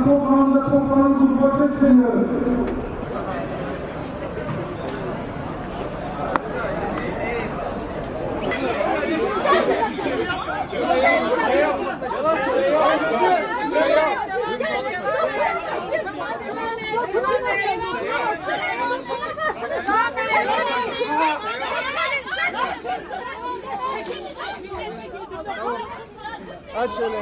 toprağını kurmak istemiyorum. Aç şöyle.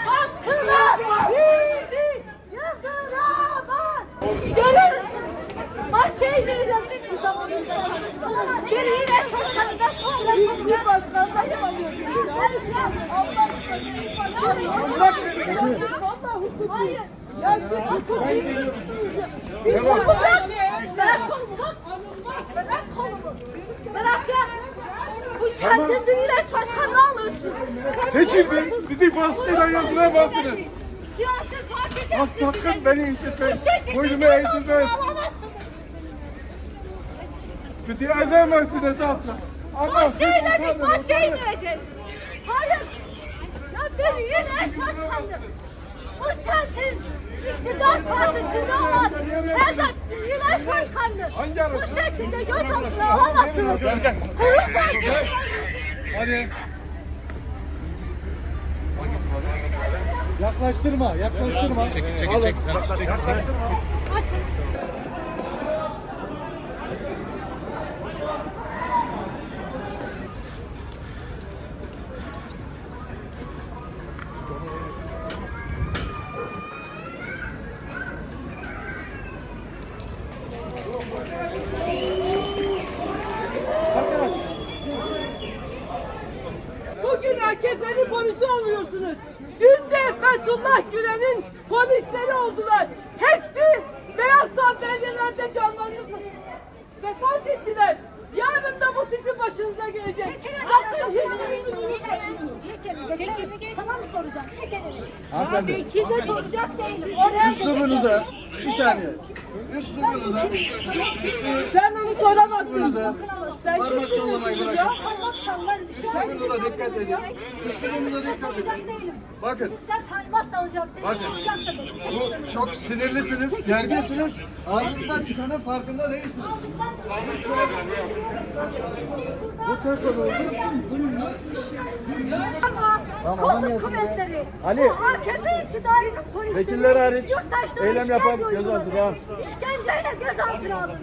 Hakkını bizi yıldıramaz. Görürsünüz. Mahşeye gireceğiz hiçbir zaman. Bir yine şaşkanıda sonra bir başkan sayamıyoruz. Sizler şu an hayır. Ya siz hukuk bilmiyor musunuz ya? Biz hukuk bırak kolumu bak. Bırak kolumu. Bırak ya. Bu kentin biriyle şaşkanlığı alıyorsunuz. Seçildin. Bizi bastırın, yandıramazsınız. Siyasi parti Sakın beni incitmeyin. Boynumu eğdirmeyin. Bizi edemezsiniz asla. Mahşeye indireceğiz. Hayır. Ya bir yine şaşkanlık. Bu kentin iktidar partisinde olan Vedat Yılaş Başkanı bu şekilde gözaltına alamazsınız. Kurum tarzı. Hadi. Yaklaştırma, yaklaştırma. Çek. Açın. Bugün AKP'nin polisi oluyorsunuz. Dün de Fethullah Gülen'in polisleri oldular. Hepsi beyaz sandalyelerde canlarını vefat ettiler. Yarın da bu sizin başınıza gelecek. Zaten hiçbirimiz Çekelim. Sana mı soracağım? Çekelim. Hanımefendi. Size soracak değilim. Oraya Üslubunuza, bir saniye. Üslubunuza, sen onu soramazsın. Sen parmak sallamayı kimsin bırakın. ya? parmak sallar. Üslubunuza dikkat edin. Üslubunuza dikkat edin. değilim. Bakın, Sizden talimat da alacak değilim. Bakın. Soracak da değilim. bu çok sinirlisiniz, gerginsiniz. Ağzınızdan çıkanın farkında değilsiniz. Bu tarafa doğru. Tamam, Kolluk gelsin kuvvetleri, ya. Ali. bu AKP iktidarının polisleri, Vekiller hariç yurttaşlara eylem işkence yapan uyguladı. gözaltına al. İşkenceyle gözaltına alındı.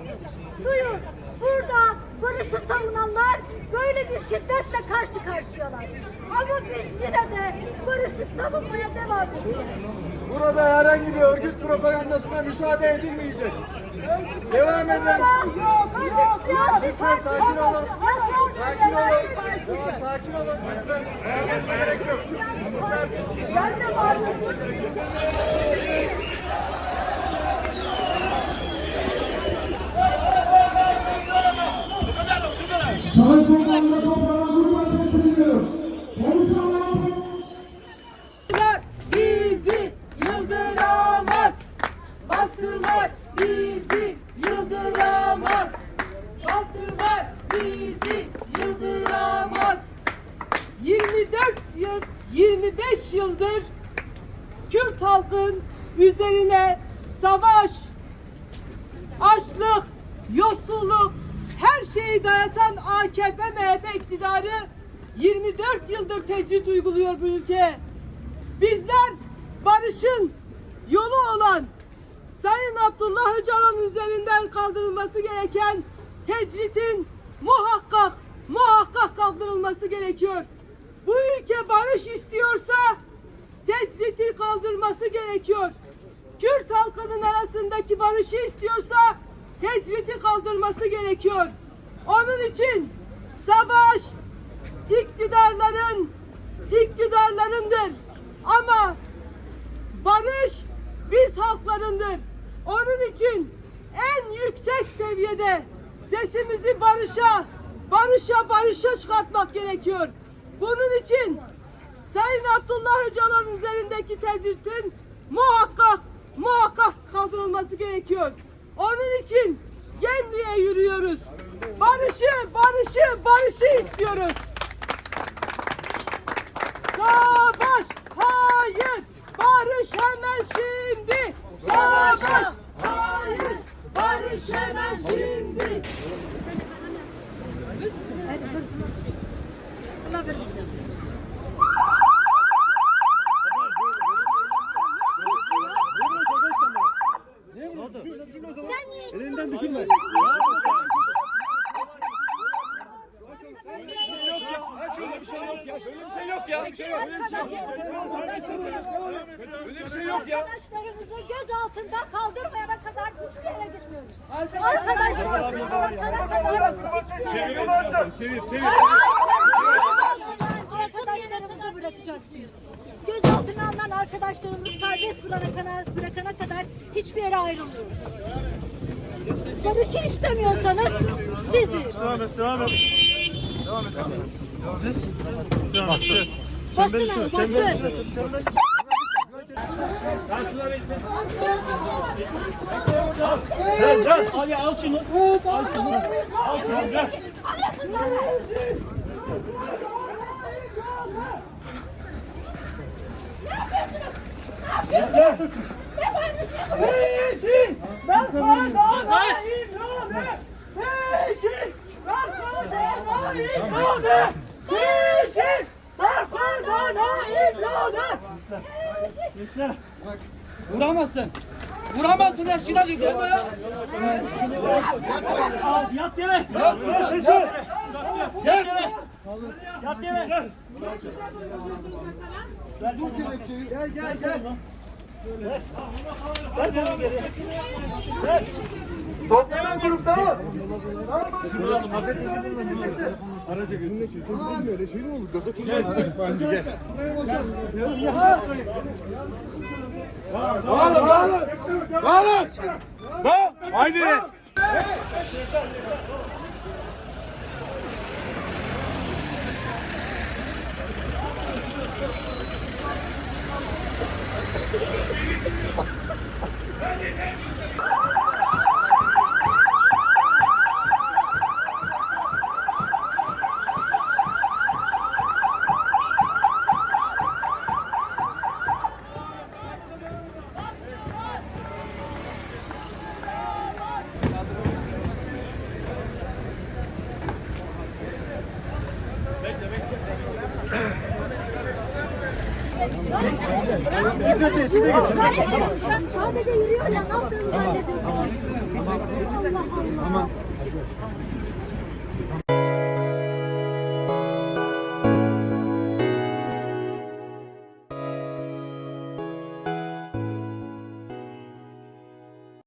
Duyun, burada barışı savunanlar böyle bir şiddetle karşı karşıyalar. Ama biz yine de barışı savunmaya devam edeceğiz. Burada herhangi bir örgüt propagandasına müsaade edilmeyecek. Devam edin. Yok, siyasi parti. Sakin olun. Sakin olun. Siyasi Tamam, sakin olun. Lütfen. Bağırmanıza gerek yok. Ben de bağırıyorum. Saray toprağını kurmak istemiyorum. Konuşanlar Bizi yıldıramaz. Baskılar bizi yıldıramaz. Baskılar bizi yıldıramaz. 25 yıldır Kürt halkın üzerine savaş, açlık, yoksulluk, her şeyi dayatan AKP MHP iktidarı 24 yıldır tecrit uyguluyor bu ülkeye. Bizler barışın yolu olan Sayın Abdullah Öcalan üzerinden kaldırılması gereken tecritin muhakkak kaldırılması gerekiyor. Bu ülke barış istiyorsa tecriti kaldırması gerekiyor. Kürt halkının arasındaki barışı istiyorsa tecriti kaldırması gerekiyor. Onun için savaş iktidarlarındır. Ama barış biz halklarındır. Onun için en yüksek seviyede sesimizi barışa çıkartmak gerekiyor. Bunun için Sayın Abdullah Öcalan üzerindeki tecritin muhakkak kaldırılması gerekiyor. Onun için Gemli'ye yürüyoruz. Barışı istiyoruz. Savaş hayır, barış şimdi. Savaş, hayır, barış hemen şimdi. Allah vermesin. Sen niye Elinden düşürme. Şöyle bir şey yok ya. Şöyle bir şey yok ya. Öyle bir şey yok ya. arkadaşlarımızı göz altında kaldırmayana kadar hiçbir yere gitmiyoruz. Arkadaşlarımızı Çevir. arkadaşlarımızı bırakacaksınız. Gözaltına alınan arkadaşlarımızı serbest bırakana kadar hiçbir yere ayrılmıyoruz. Barışı istemiyorsanız siz bilirsiniz. Devam et. Basın abi, basın. Ali al şunu. Vuramazsın. Vuramazsın eşkıda diyor ya. Yat yere. Yat yere. Yat yere. Bu kelepçeyi. Gel. Toplanan grupta mı? Tamam böyle şey mi olur? Gazeteci mi? Bağırın. Haydi. Sadece yürüyor ya, ne yaptığını zannediyorsunuz? Allah Allah.